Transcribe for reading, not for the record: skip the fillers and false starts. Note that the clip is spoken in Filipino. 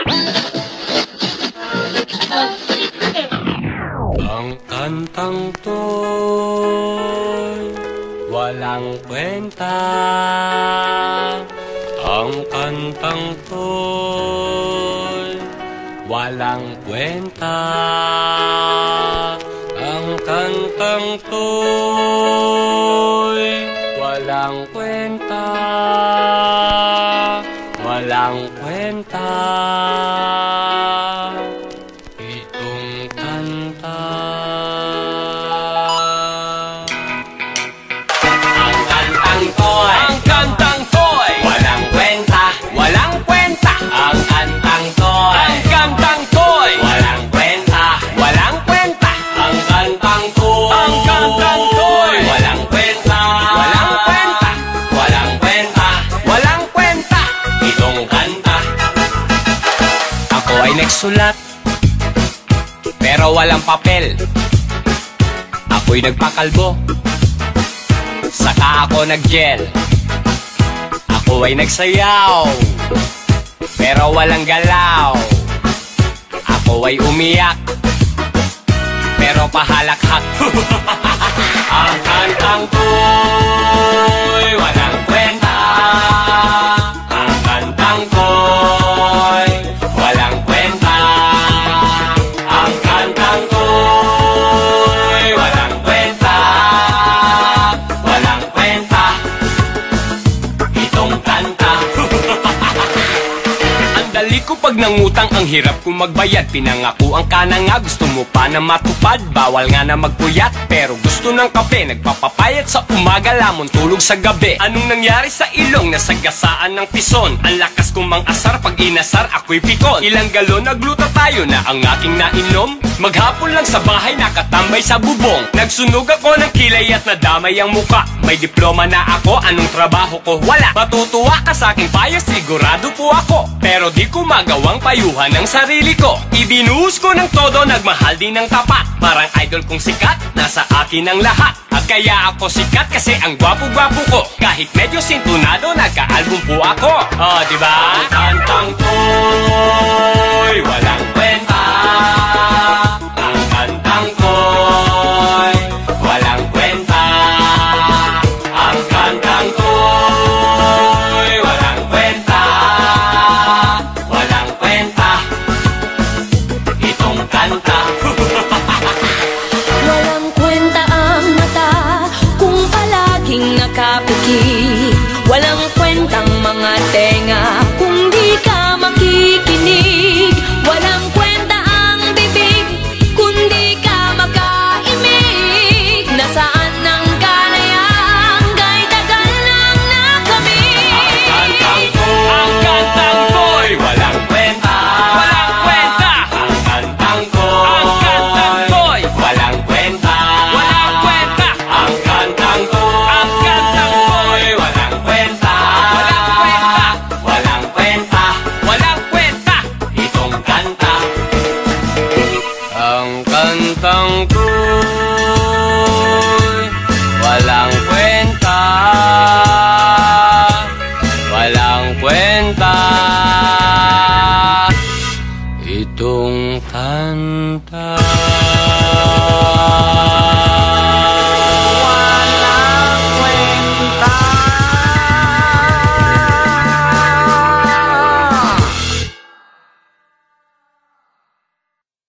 Ang kantang to'y walang kwenta. Ang kantang to'y walang kwenta. Ang kantang to'y walang kwenta. Walang kwenta. Itong kanta. Ang kantang to'y walang kwenta. Walang kwenta. Ang kantang to'y walang kwenta. Walang kwenta. Ang kantang to'y walang kwenta. Walang kwenta. Walang kwenta. Walang kwenta. Itong kanta. Ako ay nagsulat pero walang papel. Ako'y nagpakalbo saka ako nag-gel. Ako ay nagsayaw pero walang galaw. Ako ay umiyak pero pahalakhak. Ang kantang ko'y walang kwenta. Ang kantang ko'y walang kwenta. Ang kantang ko'y walang kwenta. Walang kwenta. Itong kanta. Ang dali ko pag nangutang, ang hirap kong magbayad. Pinangakuan ka na nga, gusto mo pa na matupad. Bawal nga na magpuyat, pero gusto ng kape. Nagpapapayat sa umaga, lamon tulog sa gabi. Anong nangyari sa ilong? Nasagasaan ng pison. Ang lakas kong mang-asar, pag inasar ako'y pikon. Ilang galon nagluto tayo na ang aking nainom. Maghapon lang sa bahay, nakatambay sa bubong. Nagsunog ako ng kilay at nadamay ang muka. May diploma na ako, anong trabaho ko? Wala. Matutuwa ka sa aking payo, sigurado po ako. Pero di ko magawang payuhan ng sarili ko. Ibinuhos ko ng todo, nagmahal din ng tapat. Parang idol kong sikat, nasa akin ang lahat. At kaya ako sikat kasi ang gwapo-gwapo ko. Kahit medyo sintunado, nagka-album po ako. Oh, diba? Ang kantang ko